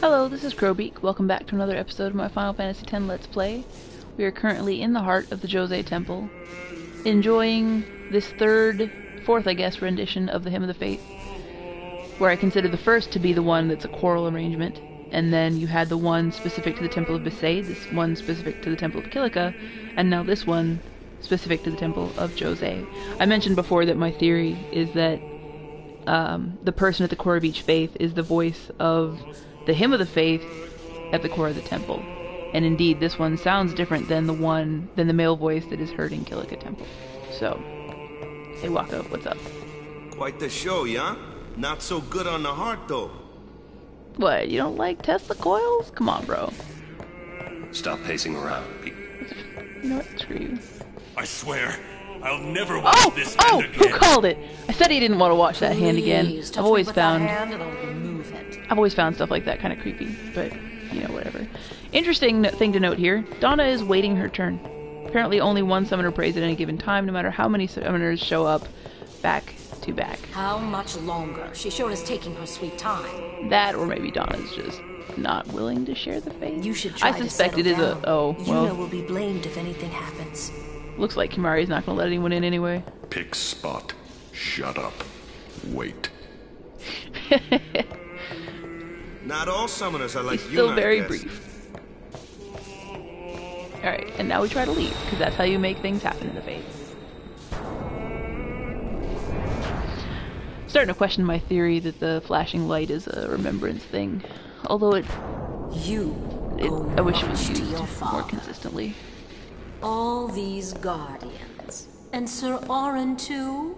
Hello, this is Crowbeak. Welcome back to another episode of my Final Fantasy X Let's Play. We are currently in the heart of the Jose Temple, enjoying this fourth, I guess, rendition of the Hymn of the Faith, where I consider the first to be the one that's a choral arrangement, and then you had the one specific to the Temple of Besaid, this one specific to the Temple of Kilika, and now this one specific to the Temple of Jose. I mentioned before that my theory is that the person at the core of each faith is the voice of the Hymn of the Faith at the core of the temple. And indeed, this one sounds different than the male voice that is heard in Kilika Temple. So, hey Waka, what's up? Quite the show, yeah? Not so good on the heart, though. What, you don't like Tesla coils? Come on, bro. Stop pacing around, Pete. You know what? Screw you. I swear, I'll never watch this hand again. Who called it? I said he didn't want to watch that hand again. I've always found stuff like that kind of creepy, but you know, whatever. Interesting thing to note here: Donna is waiting her turn. Apparently, only one summoner prays at any given time, no matter how many summoners show up back to back. How much longer? She sure is taking her sweet time. That, or maybe Donna's just not willing to share the faith. You should try I suspect it is down. Yuna will be blamed if anything happens. Looks like Kimari's not going to let anyone in anyway. Pick spot. Shut up. Wait. Not all summoners are like He's Yuna, still very I guess. brief. Alright, and now we try to leave, because that's how you make things happen in the faith. Starting to question my theory that the flashing light is a remembrance thing. Although I wish it was used more consistently. All these guardians. And Sir Auron too?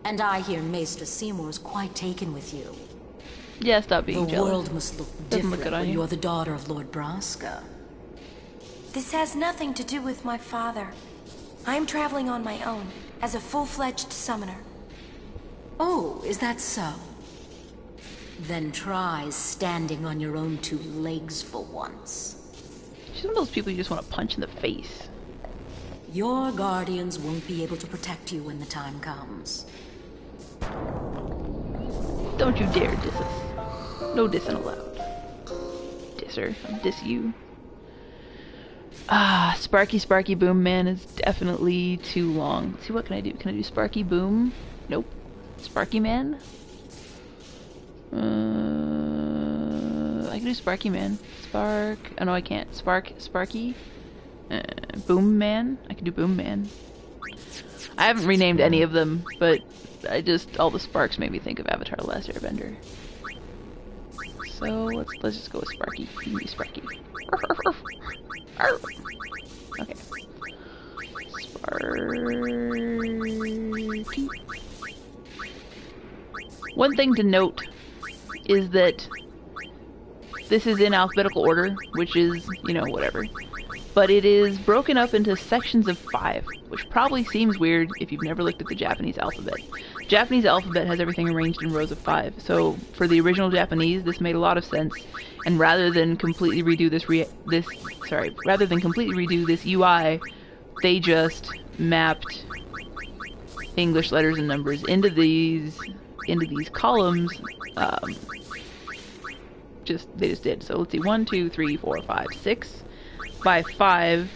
And I hear Maester Seymour's quite taken with you. Yeah, stop being The jealous. world must look Doesn't different look good on when you. you're the daughter of Lord Braska. This has nothing to do with my father. I am traveling on my own, as a full-fledged summoner. Oh, is that so? Then try standing on your own two legs for once. She's one of those people you just want to punch in the face. Your guardians won't be able to protect you when the time comes. Don't you dare diss us. No dissing allowed. Disser. I'll diss you. Ah, Sparky Boom Man is definitely too long. Let's see, what can I do? Can I do Sparky Boom? Nope. Sparky Man? I can do Sparky Man. Oh no, I can't. Sparky? Boom Man? I can do Boom Man. I haven't renamed any of them, but all the sparks made me think of Avatar: The Last Airbender. So let's just go with Sparky. You can be Sparky. Okay. Sparky. One thing to note is that this is in alphabetical order, which is, you know, whatever. But it is broken up into sections of 5, which probably seems weird if you've never looked at the Japanese alphabet. The Japanese alphabet has everything arranged in rows of 5, so for the original Japanese, this made a lot of sense. And rather than completely redo this UI, they just mapped English letters and numbers into these columns. They just did. So let's see, 1, 2, 3, 4, 5, 6. By 5,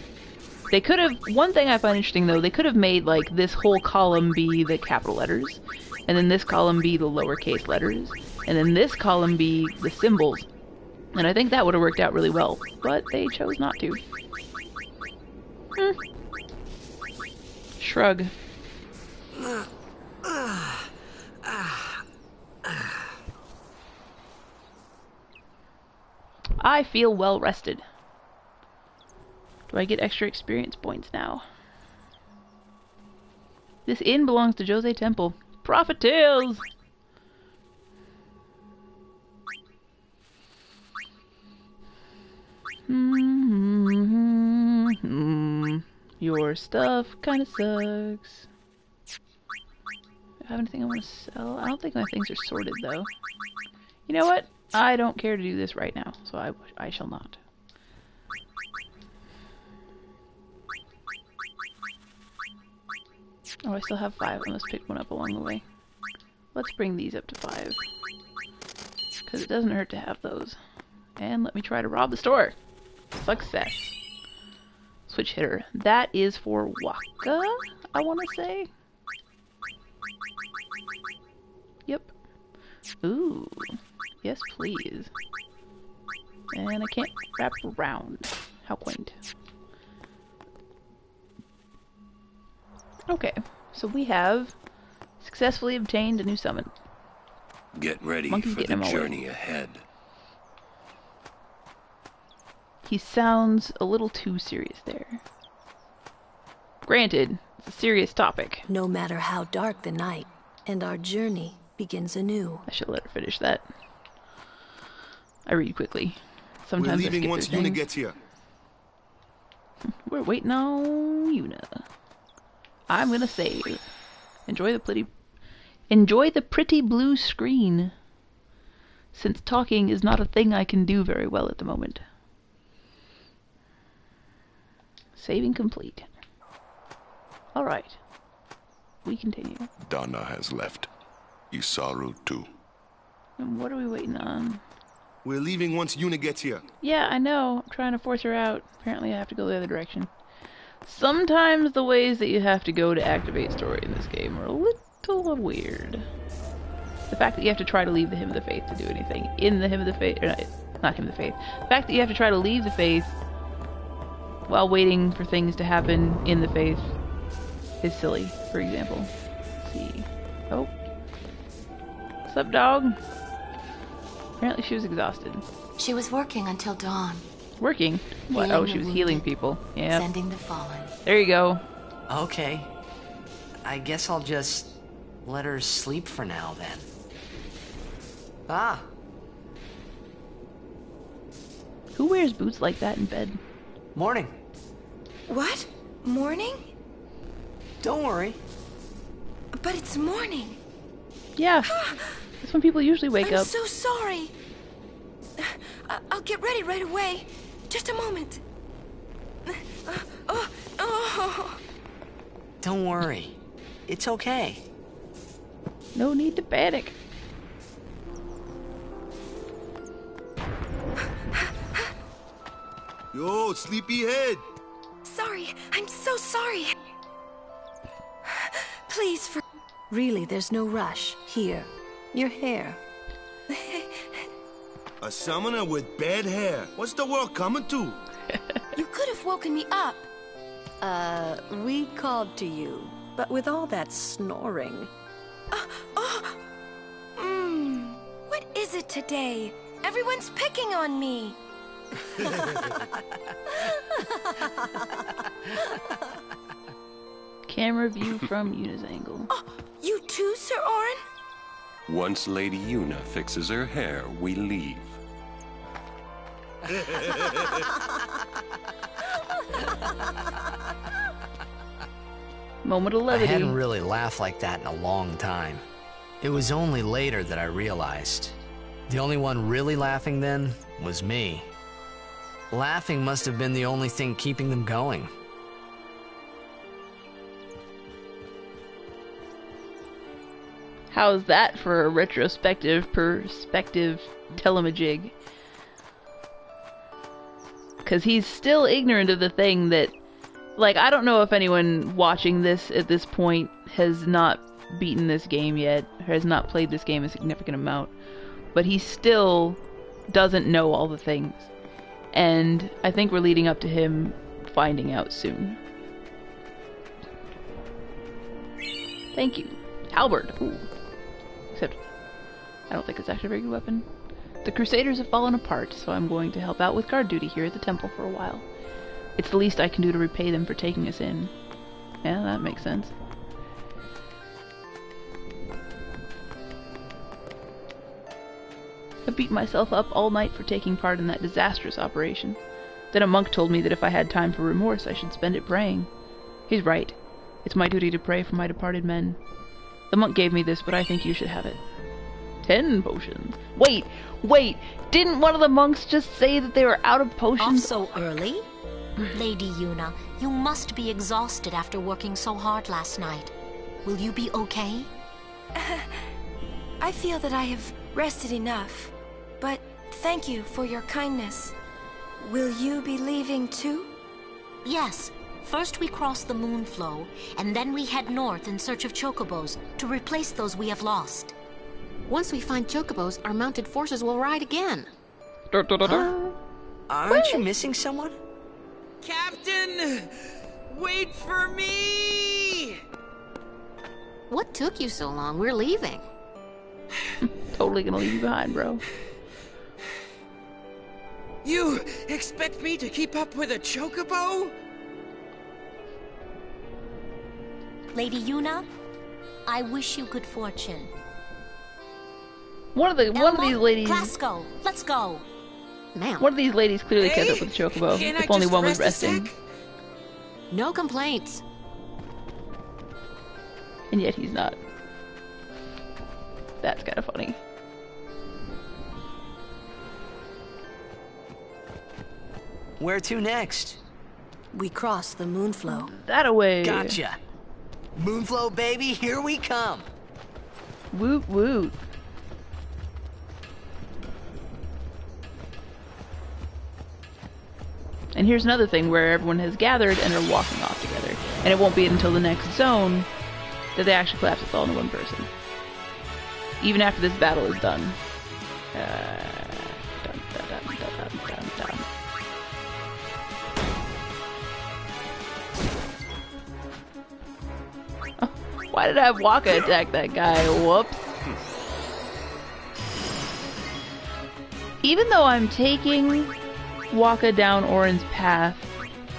they could have, one thing I find interesting though, they could have made like this whole column be the capital letters, and then this column be the lowercase letters, and then this column be the symbols, and I think that would have worked out really well, but they chose not to. Shrug. I feel well rested. Do I get extra experience points now? This inn belongs to Jose Temple. Prophet Tales! Your stuff kinda sucks. Do I have anything I want to sell? I don't think my things are sorted though. You know what? I don't care to do this right now, so I shall not. Oh, I still have 5. I must pick one up along the way. Let's bring these up to 5. Because it doesn't hurt to have those. And let me try to rob the store. Success. Switch hitter. That is for Waka, I want to say. Yep. Ooh. Yes, please. And I can't wrap around. How quaint. Okay, so we have successfully obtained a new summon. Get ready Monkey's for getting the him away. journey ahead. He sounds a little too serious there. Granted, it's a serious topic. No matter how dark the night, and our journey begins anew. I should let her finish that. I read quickly. We're Sometimes I leaving skip once through Yuna things. gets here. We're waiting on Yuna. I'm gonna save. Enjoy the pretty blue screen. Since talking is not a thing I can do very well at the moment. Saving complete. Alright. We continue. Donna has left. Isaru too. And what are we waiting on? We're leaving once Yuna gets here. Yeah, I know. I'm trying to force her out. Apparently I have to go the other direction. Sometimes the ways that you have to go to activate story in this game are a little weird. The fact that you have to try to leave the Hymn of the Faith to do anything in the Hymn of the Faith, or not Hymn of the Faith. The fact that you have to try to leave the Faith while waiting for things to happen in the Faith is silly, for example. Let's see. Oh. What's up, dog? Apparently she was exhausted. She was working until dawn. Working? What? Healing Oh, the she was healing wounded, people. Yeah. Sending the fallen. There you go. Okay. I guess I'll just let her sleep for now then. Ah, Who wears boots like that in bed? morning. What? Morning? Don't worry. But it's morning. Yeah. That's when people usually wake I'm up. so sorry. I'll get ready right away. Just a moment. Don't worry. It's okay. No need to panic. Yo, sleepyhead. Sorry. I'm so sorry. Please, for... Really, there's no rush. Here, your hair. A summoner with bad hair. What's the world coming to? You could have woken me up. We called to you, but with all that snoring. What is it today? Everyone's picking on me. Camera view from Yuna's angle. Oh, you too, Sir Orin? Once Lady Yuna fixes her hair, we leave. Moment of I levity. hadn't really laughed like that in a long time. It was only later that I realized. The only one really laughing then was me. Laughing must have been the only thing keeping them going. How's that for a retrospective perspective telemajig? Because he's still ignorant of the thing that... Like, I don't know if anyone watching this at this point has not beaten this game yet, or has not played this game a significant amount, but he still doesn't know all the things. And I think we're leading up to him finding out soon. Thank you. Halberd. Ooh. Except, I don't think it's actually a very good weapon. The Crusaders have fallen apart, so I'm going to help out with guard duty here at the temple for a while. It's the least I can do to repay them for taking us in. Yeah, that makes sense. I beat myself up all night for taking part in that disastrous operation. Then a monk told me that if I had time for remorse, I should spend it praying. He's right. It's my duty to pray for my departed men. The monk gave me this, but I think you should have it. 10 potions. Wait! Didn't one of the monks just say that they were out of Off potions? so early? Lady Yuna, you must be exhausted after working so hard last night. Will you be okay? I feel that I have rested enough, but Thank you for your kindness. Will you be leaving too? Yes. First we cross the Moonflow, and then we head north in search of chocobos to replace those we have lost. Once we find chocobos, our mounted forces will ride again. Huh? Aren't you missing someone? Captain! Wait for me! What took you so long? We're leaving. Totally gonna leave you behind, bro. You expect me to keep up with a chocobo? Lady Yuna, I wish you good fortune. One of these ladies. Clasco, let's go. Ma'am. One of these ladies clearly kept up with the chocobo. Can I If only just one was rest a resting. sec? No complaints. And yet he's not. That's kind of funny. Where to next? We cross the Moonflow. That away. Gotcha. Moonflow, baby, here we come. Woot woot. And here's another thing where everyone has gathered and are walking off together. And it won't be until the next zone that they actually collapse us all into one person. Even after this battle is done. Dun, dun, dun, dun, dun, dun, dun. Oh, why did I have Waka attack that guy? Whoops. Even though I'm taking Waka down Orin's path,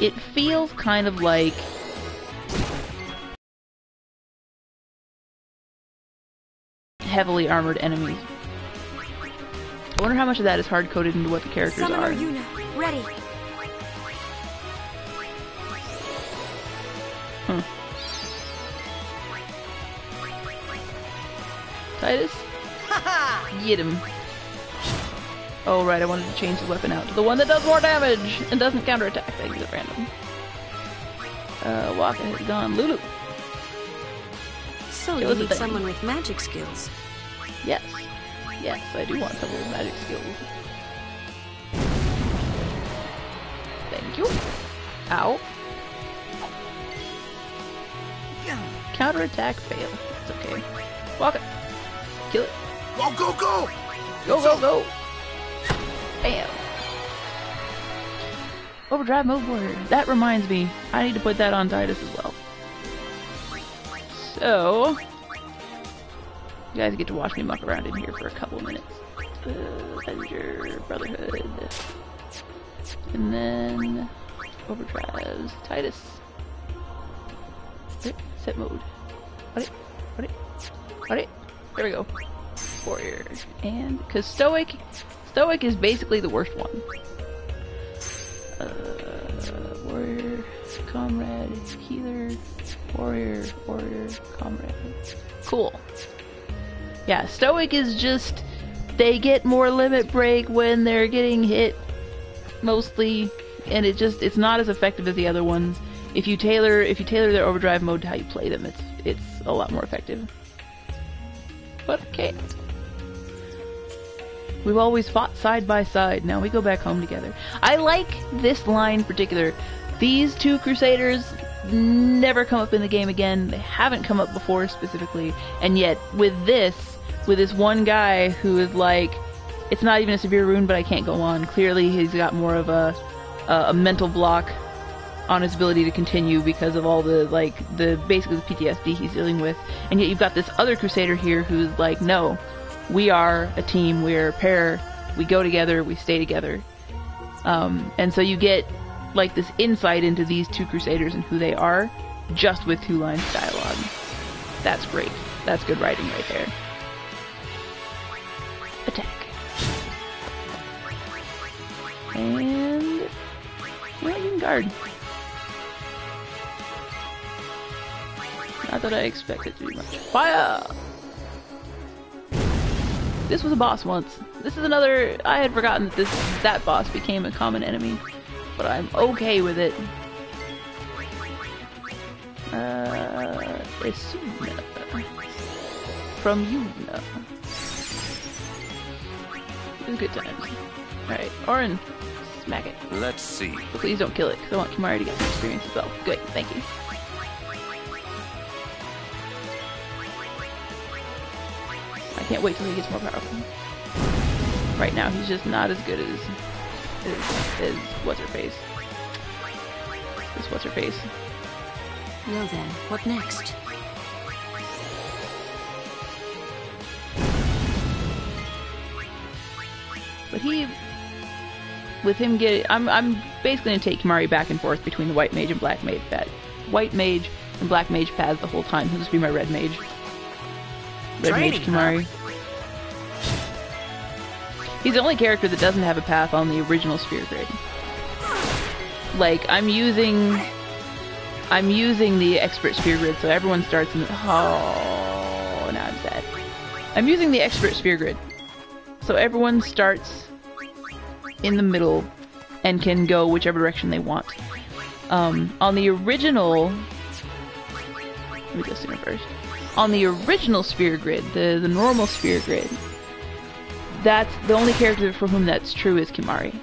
it feels kind of like heavily armored enemies. I wonder how much of that is hard-coded into what the characters Summoner are. Yuna, ready. Titus? Get him. Oh right, I wanted to change the weapon out to the one that does more damage and doesn't counterattack. I use it random. Waka has gone. Lulu. So It you was a need thing. someone with magic skills. Yes. Yes, I do want someone with magic skills. Thank you. Ow. Counterattack fail. It's okay. Walk it. Kill it. Go, go, go! Go, go, go! Bam! Overdrive mode warrior. That reminds me, I need to put that on Titus as well. So, you guys get to watch me muck around in here for a couple of minutes. Avenger, Brotherhood. And then, overdrives Titus. Set mode. What it? There we go. Warrior. And, because Stoic is basically the worst one. Warrior, comrade, healer, warrior, comrade. Cool. Yeah, Stoic is just, they get more limit break when they're getting hit, mostly, and it's not as effective as the other ones. If you tailor their overdrive mode to how you play them, it's a lot more effective. But okay. We've always fought side by side. Now we go back home together. I like this line in particular. These two Crusaders never come up in the game again. They haven't come up before specifically. And yet, with this one guy who is like, it's not even a severe wound, but I can't go on. Clearly, he's got more of a mental block on his ability to continue because of all the basically the PTSD he's dealing with. And yet you've got this other Crusader here who's like, no, we are a team, we're a pair, we go together, we stay together. And so you get like this insight into these two Crusaders and who they are, just with 2 lines of dialogue. That's great. That's good writing right there. Attack. And well, you can guard. Not that I expect it to be much. Fire! This was a boss once. This is another... I had forgotten that that boss became a common enemy. But I'm okay with it. Esuna. From Yuna. It's good times. Alright, Orin, smack it. Let's see. But please don't kill it, because I want Kimari to get some experience as well. Good, thank you. I can't wait till he gets more powerful. Right now, he's just not as good as what's-her-face. This what's-her-face. Well then, what next? But with him getting, I'm basically gonna take Kimari back and forth between the white mage and black mage paths. White mage and black mage paths the whole time. He'll just be my red mage. Red mage Kimari. He's the only character that doesn't have a path on the original sphere grid. Like, I'm using the expert sphere grid, so everyone starts in the... Oh, now I'm sad. I'm using the expert sphere grid, so everyone starts in the middle and can go whichever direction they want. On the original... Let me go sooner first. On the original sphere grid, the normal sphere grid, that's the only character for whom that's true is Kimari.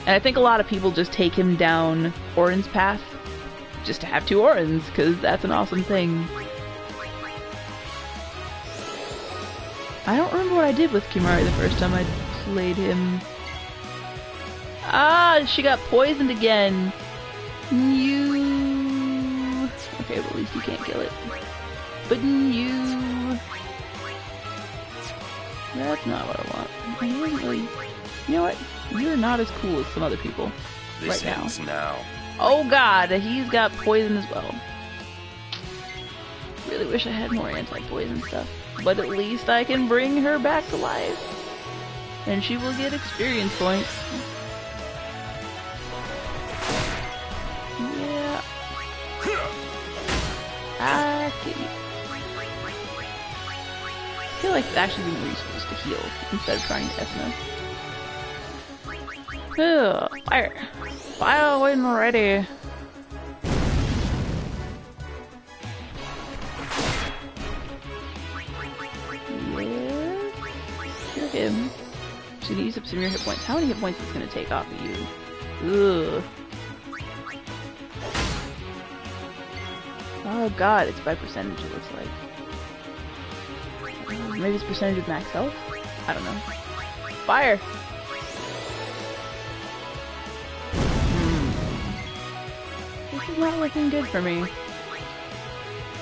And I think a lot of people just take him down Orin's path just to have two Orins, because that's an awesome thing. I don't remember what I did with Kimari the first time I played him. Ah, she got poisoned again. You... Okay, well, at least you can't kill it. But you... That's not what I want. He isn't really... You know what? You're not as cool as some other people right now. Oh god, he's got poison as well. Really wish I had more anti-poison stuff. But at least I can bring her back to life. And she will get experience points. Yeah. Okay. I feel like it's actually being useful to heal instead of trying to Esna. Ugh, fire! Fire when ready! Yes. Kill him. She's gonna use up some of your hit points. How many hit points is it gonna take off of you? Ugh. Oh god, it's by percentage it looks like. Maybe it's percentage of max health? I don't know. Fire! This is not looking good for me.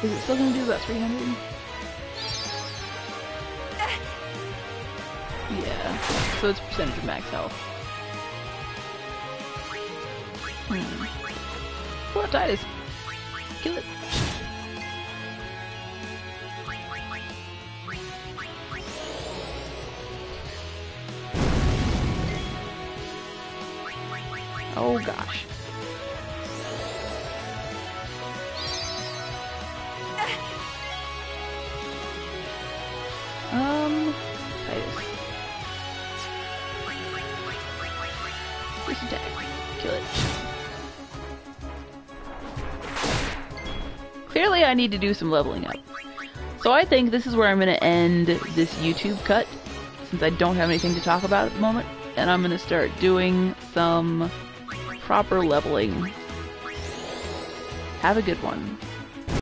Is it still gonna do about 300? Yeah, so it's percentage of max health. Pull up Titus! Kill it! Oh gosh. Titus. First attack. Kill it. Clearly I need to do some leveling up. So I think this is where I'm going to end this YouTube cut, since I don't have anything to talk about at the moment, and I'm going to start doing some proper leveling. Have a good one.